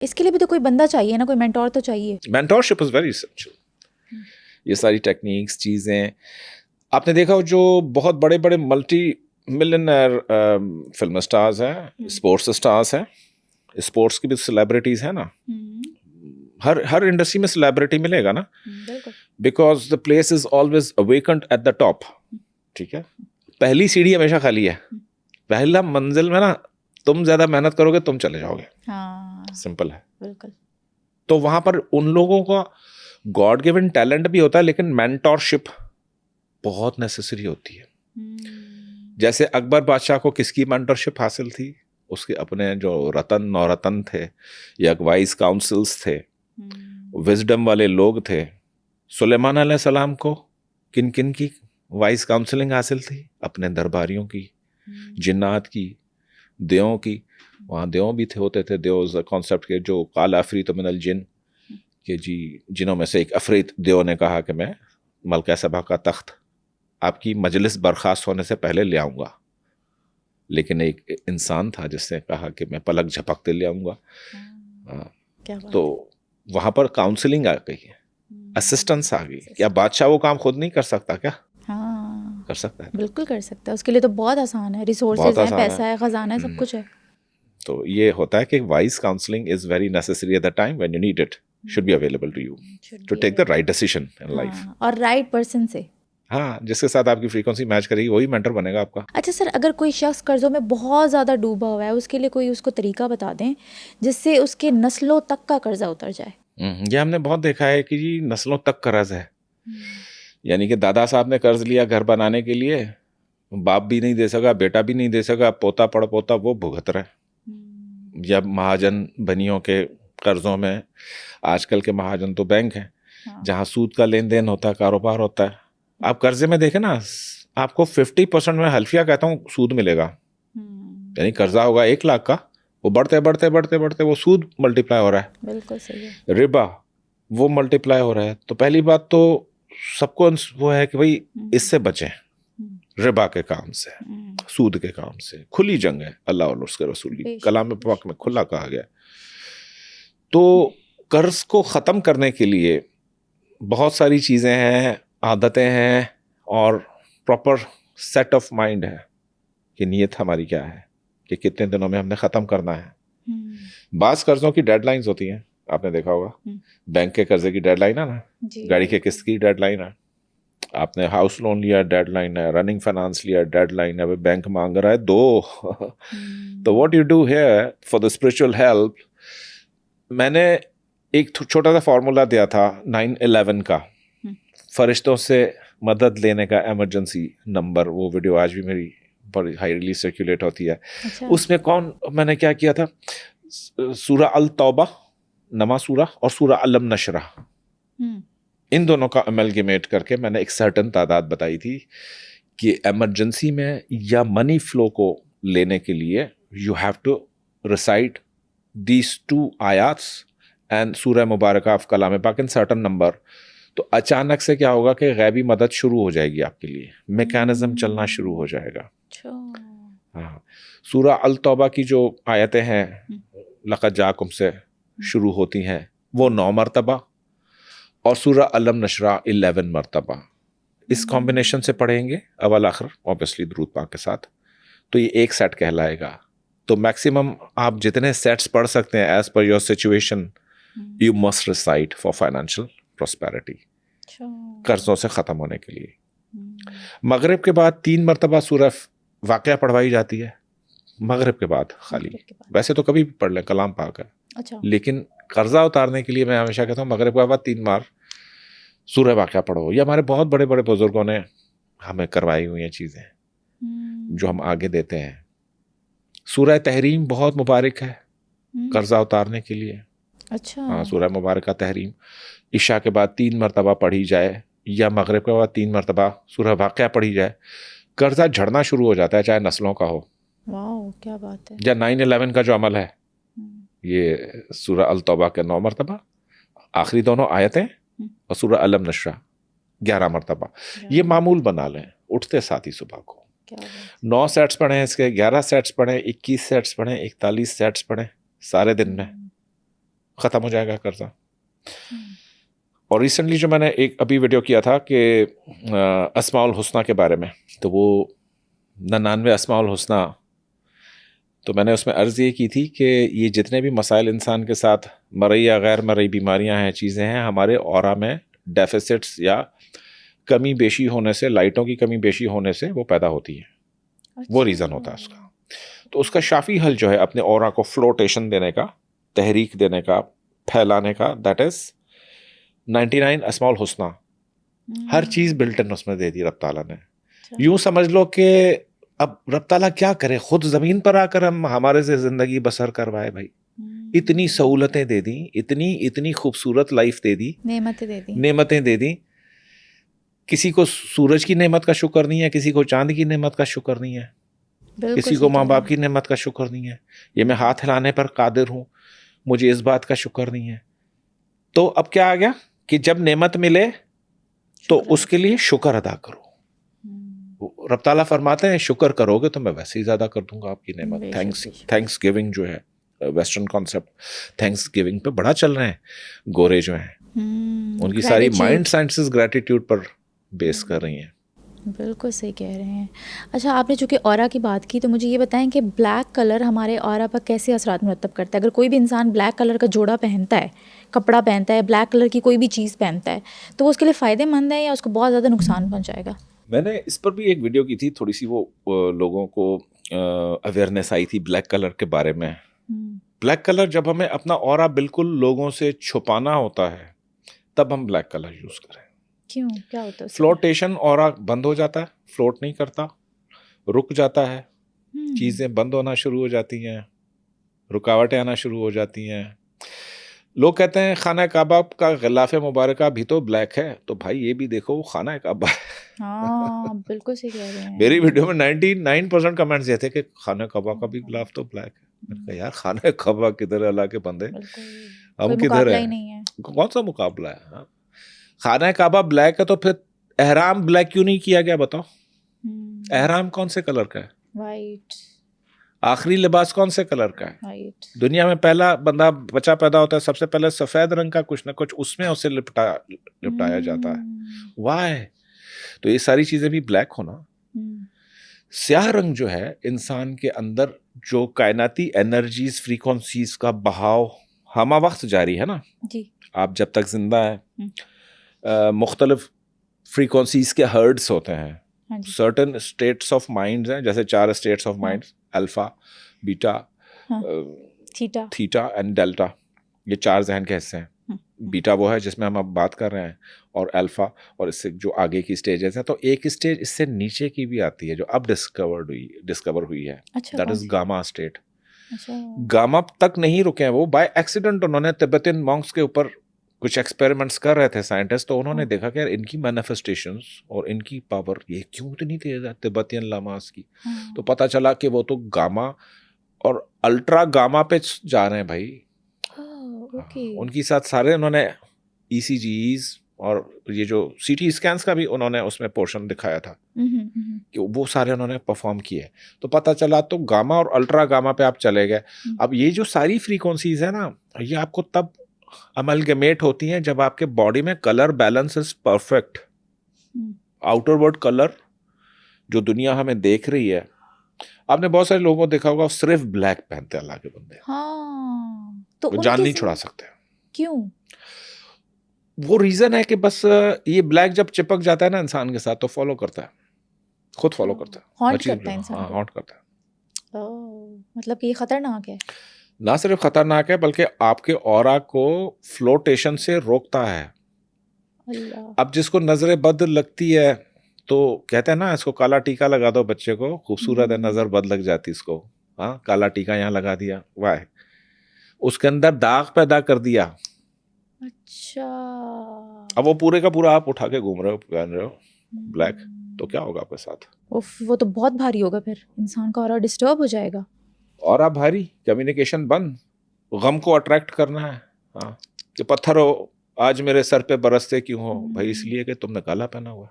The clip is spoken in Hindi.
इसके लिए भी तो कोई बंदा चाहिए ना, कोई मेंटोर तो चाहिए। Mentorship is very essential. ये सारी टेक्निक्स चीज़ें आपने देखा हो, जो बहुत बड़े बड़े मल्टी मिलियनर फिल्म स्टार्स हैं, स्पोर्ट्स स्टार्स हैं, स्पोर्ट्स की भी सेलिब्रिटीज़ हैं ना, हर इंडस्ट्री में सेलिब्रिटी मिलेगा ना, because the place is always awakened at the top. ठीक है, पहली सीढ़ी हमेशा खाली है, पहला मंजिल में ना तुम ज्यादा मेहनत करोगे तुम चले जाओगे। हाँ, सिंपल है। बिल्कुल। तो वहां पर उन लोगों का गॉड गिवन टैलेंट भी होता है, लेकिन मेंटोरशिप बहुत नेसेसरी होती है। जैसे अकबर बादशाह को किसकी मेंटोरशिप हासिल थी? उसके अपने जो रतन नौरतन थे, या वाइस काउंसिल्स थे, विजडम वाले लोग थे। सुलेमान अलैहिस्सलाम को किन किन की वाइस काउंसलिंग हासिल थी? अपने दरबारियों की, जिन्नात की, देवों की। वहाँ देव भी थे, होते थे देव कॉन्सेप्ट के, जो काल अफरीत मिनल जिन के जी, जिनों में से एक अफरीत देव ने कहा कि मैं मलका सबा का तख्त आपकी मजलिस बर्खास्त होने से पहले ले आऊँगा। लेकिन एक इंसान था जिसने कहा कि मैं पलक झपकते ले आऊँगा। तो वहाँ पर काउंसलिंग आ गई है, असिस्टेंस आ गई। क्या बादशाह वो काम खुद नहीं कर सकता क्या? हाँ, कर सकता है, बिल्कुल कर सकता है। उसके लिए तो बहुत आसान है, रिसोर्सेज हैं, पैसा है, खजाना है, सब कुछ है। तो ये होता है कि wise counselling is very necessary at the time when you need it, should be available to you to take the right decision in life. और राइट पर्सन से, हाँ, जिसके साथ आपकी फ्रीक्वेंसी मैच करेगी वही मेंटर बनेगा आपका। अच्छा सर, अगर कोई शख्स कर्जों में बहुत ज़्यादा डूबा हुआ है, उसके लिए कोई उसको तरीका बता दें जिससे उसके नस्लों तक का कर्जा उतर जाए। ये हमने बहुत देखा है कि जी नस्लों तक कर्ज है। यानी कि दादा साहब ने कर्ज लिया घर बनाने के लिए, बाप भी नहीं दे सका, बेटा भी नहीं दे सका, पोता पड़पोता वो भुगत रहे। या महाजन बनियों के कर्जों में, आजकल के महाजन तो बैंक हैं, जहाँ सूद का लेन देन होता है, कारोबार होता है। आप कर्जे में देखें ना, आपको 50% में हल्फिया कहता हूँ सूद मिलेगा। यानी कर्जा होगा 1 लाख का, वो बढ़ते बढ़ते बढ़ते बढ़ते वो सूद मल्टीप्लाई हो रहा है। बिल्कुल सही है। रिबा वो मल्टीप्लाई हो रहा है। तो पहली बात तो सबको वो है कि भाई इससे बचें, रिबा के काम से, सूद के काम से। खुली जंग है अल्लाह और उसके रसूल की, कलाम पाक में खुला कहा गया। तो कर्ज को ख़त्म करने के लिए बहुत सारी चीज़ें हैं, आदतें हैं, और प्रॉपर सेट ऑफ माइंड है कि नीयत हमारी क्या है, कि कितने दिनों में हमने ख़त्म करना है। बाज़ कर्जों की डेडलाइंस होती हैं, आपने देखा होगा। बैंक के कर्जे की डेडलाइन है ना, गाड़ी के किस्त की डेडलाइन है, आपने हाउस लोन लिया डेडलाइन है, रनिंग फाइनेंस लिया डेडलाइन है, अभी बैंक मांग रहा है 2। तो what you do here for the spiritual help, मैंने एक छोटा सा फॉर्मूला दिया था 911 का, फरिश्तों से मदद लेने का इमरजेंसी नंबर। वो वीडियो आज भी मेरी बड़ी हाईली सर्कुलेट होती है। अच्छा। उसमें मैंने क्या किया था, सूरा अल तौबा नमा सूरा और सूरा अलम नशरा, इन दोनों का अमलगमेट करके मैंने एक सर्टन तादाद बताई थी कि इमरजेंसी में या मनी फ्लो को लेने के लिए you have to recite these 2 आयात्स एंड सूरह मुबारक ऑफ कलाम पाक इन सर्टन नंबर। तो अचानक से क्या होगा कि गैबी मदद शुरू हो जाएगी आपके लिए, मैकेनिज्म चलना शुरू हो जाएगा। हाँ, सूरह अल तौबा की जो आयतें हैं लक़द जाकुम से शुरू होती हैं, वो 9 मरतबा, और सूरह अलम नशरा 11 मरतबा। इस कॉम्बिनेशन से पढ़ेंगे अवल आखिर, ऑब्वियसली दुरूद पाक के साथ, तो ये एक सेट कहलाएगा। तो मैक्सिमम आप जितने सेट्स पढ़ सकते हैं as per your situation, you must recite for financial prosperity, कर्जों से ख़त्म होने के लिए। मगरिब के बाद 3 मरतबा सूरह वाक़या पढ़वाई जाती है, मगरिब के बाद खाली। वैसे तो कभी भी पढ़ लें, कलाम पाक है। अच्छा। लेकिन कर्जा उतारने के लिए मैं हमेशा कहता हूँ मगरिब के बाद 3 बार सूरह वाक़या पढ़ो। ये हमारे बहुत बड़े बड़े बुजुर्गों ने हमें करवाई हुई हैं चीज़ें, जो हम आगे देते हैं। सूरह तहरीम बहुत मुबारक है कर्जा उतारने के लिए। अच्छा। हाँ, सूरह मुबारक का तहरीम इशा के बाद 3 मरतबा पढ़ी जाए, या मगरिब के बाद 3 मरतबा सूरह वाक़या पढ़ी जाए, कर्जा झड़ना शुरू हो जाता है, चाहे नस्लों का हो। वाह, क्या बात है। या 9/11 का जो अमल है, ये सूरह अल तौबा के 9 मरतबा, आखिरी दोनों आयतें, और सूरह अलम नशरा 11 मरतबा। ये मामूल बना लें उठते साथ ही सुबह को। 9 सेट्स पढ़ें, इसके 11 सेट्स पढ़ें, 21 सेट्स पढ़ें, 41 सेट्स पढ़ें सारे दिन में। ख़त्म हो जाएगा कर्जा। और रिसेंटली जो मैंने एक अभी वीडियो किया था कि अस्माउल हुस्ना के बारे में, तो वो 99 अस्माउल हुस्ना, तो मैंने उसमें अर्ज़ ये की थी कि ये जितने भी मसाइल इंसान के साथ मरई या गैर मरई बीमारियां हैं, चीज़ें हैं, हमारे ऑरा में डेफिसिट्स या कमी बेशी होने से, लाइटों की कमी बेशी होने से वो पैदा होती है। वो रीज़न होता है उसका। तो उसका शाफी हल जो है अपने ऑरा को फ्लोटेशन देने का, तहरीक देने का, फैलाने का, दैट इज़ 99 अस्माउल हुस्ना। हर चीज़ बिल्टन उसमें दे दी रब ताला ने। यूं समझ लो कि अब रब ताला क्या करे, खुद ज़मीन पर आकर हमारे से ज़िंदगी बसर करवाए भाई। इतनी सहूलतें दे दी, इतनी खूबसूरत लाइफ दे दी, नेमतें दे दी। किसी को सूरज की नेमत का शुक्र नहीं है, किसी को चांद की नेमत का शुक्र नहीं है, किसी को माँ बाप की नेमत का शुक्र नहीं है। ये मैं हाथ हिलाने पर कादिर हूँ, मुझे इस बात का शुक्र नहीं है। तो अब क्या आ गया कि जब नेमत मिले तो उसके लिए शुक्र अदा करो। रब ताला फरमाते हैं शुक्र करोगे तो मैं वैसे ही ज़्यादा कर दूंगा आपकी नेमत। थैंक्स गिविंग जो है वेस्टर्न कॉन्सेप्ट, थैंक्स गिविंग पे बड़ा चल रहे हैं गोरे जो हैं, उनकी सारी माइंड साइंसेस ग्रैटिट्यूड पर बेस कर रही हैं। बिल्कुल सही कह रहे हैं। अच्छा, आपने चूँकि ऑरा की बात की, तो मुझे ये बताएं कि ब्लैक कलर हमारे ऑरा पर कैसे असरात मुरतब करता है। अगर कोई भी इंसान ब्लैक कलर का जोड़ा पहनता है, कपड़ा पहनता है, ब्लैक कलर की कोई भी चीज़ पहनता है, तो वो उसके लिए फ़ायदेमंद है या उसको बहुत ज़्यादा नुकसान पहुँचाएगा? मैंने इस पर भी एक वीडियो की थी, थोड़ी सी वो लोगों को अवेयरनेस आई थी ब्लैक कलर के बारे में। ब्लैक कलर जब हमें अपना ऑरा बिल्कुल लोगों से छुपाना होता है, तब हम ब्लैक कलर यूज़ करें। क्यों, क्या होता है? फ्लोटेशन, ऑरा बंद हो जाता है, फ्लोट नहीं करता, रुक जाता है, चीज़ें बंद होना शुरू हो जाती हैं, रुकावटें आना शुरू हो जाती हैं। लोग कहते हैं खाना काबा का गिलाफ मुबारक भी तो ब्लैक है, तो भाई ये भी देखो वो खाना काबा है। हाँ, बिल्कुल सही कह रहे हैं। मेरी वीडियो में 99% कमेंट्स ये थे कि खाना काबा का भी गिलाफ तो ब्लैक है। मैंने कहा यार खाना काबा किधर है अल्लाह के बंदे, हम किधर है, कौन सा मुकाबला है? हाँ? खाना काबा ब्लैक है तो फिर एहराम ब्लैक क्यों नहीं किया गया बताओ? एहराम कौन से कलर का है? वाइट। आखिरी लिबास कौन से कलर का है? वाइट। दुनिया में पहला बंदा बच्चा पैदा होता है, सबसे पहले सफेद रंग का कुछ ना कुछ उसमें उसे लिपटाया जाता है। वाई? तो ये सारी चीजें भी ब्लैक होना। स्याह रंग जो है इंसान के अंदर जो कायनाती एनर्जीज, फ्रीक्वेंसीज का बहाव हमा वक्त जारी है ना जी। आप जब तक जिंदा है मुख्तलिफ फ्रीक्वेंसीज के हर्ड्स होते हैं, सर्टन स्टेट्स ऑफ माइंड्स हैं, जैसे 4 states of minds, alpha, beta, theta and delta. ये 4 जहन के हिस्से हैं। बीटा वो है जिसमें हम अब बात कर रहे हैं, और अल्फा, और इससे जो आगे की स्टेजेस हैं। तो एक स्टेज इससे नीचे की भी आती है जो अब डिस्कवर हुई है, that is gamma state. Gamma तक नहीं रुके हैं वो, बाय एक्सीडेंट उन्होंने तिब्बतियन मॉन्क्स के ऊपर कुछ एक्सपेरिमेंट्स कर रहे थे साइंटिस्ट, तो उन्होंने देखा कि यार इनकी मैनिफेस्टेशंस और इनकी पावर ये क्यों इतनी तेज है तिब्बतियन लामास की। तो पता चला कि वो तो गामा और अल्ट्रा गामा पे जा रहे हैं भाई। उनकी साथ सारे उन्होंने ECGs और ये जो CT स्कैन्स का भी उन्होंने उसमें पोर्शन दिखाया था कि वो सारे उन्होंने परफॉर्म किए। तो पता चला तो गामा और अल्ट्रा गामा पे आप चले गए। अब ये जो सारी फ्रीक्वेंसीज है ना, ये आपको तब अमलगमेट होती हैं जब आपके बॉडी में colour balance is perfect. Outward colour जो दुनिया हमें देख रही है, आपने बहुत सारे लोगों को देखा होगा सिर्फ ब्लैक पहनते हैं अल्लाह के बंदे। हाँ, तो वो जान नहीं छुड़ा सकते। क्यों? वो रीजन है कि बस ये ब्लैक जब चिपक जाता है ना इंसान के साथ तो फॉलो करता है, खुद फॉलो करता है, हॉन्ट करता है इंसान को। हॉन्ट करता है। मतलब कि ये खतरनाक है। ना सिर्फ खतरनाक है बल्कि आपके ऑरा को फ्लोटेशन से रोकता है। अब जिसको नजर बद लगती है तो कहते हैं ना इसको काला टीका लगा दो बच्चे को, खूबसूरत है, नजर बद लग जाती इसको। हाँ, काला टीका यहाँ लगा दिया, वाह, उसके अंदर दाग पैदा कर दिया। अच्छा, अब वो पूरे का पूरा आप उठा के घूम रहे हो, पहन रहे हो ब्लैक, तो क्या होगा आपके साथ? वो तो बहुत भारी होगा, फिर इंसान का ऑरा डिस्टर्ब हो जाएगा। ऑरा भारी, कम्युनिकेशन बंद, गम को अट्रैक्ट करना है। हाँ, कि पत्थर हो आज मेरे सर पे बरसते क्यों हो भाई? इसलिए कि तुमने काला पहना हुआ।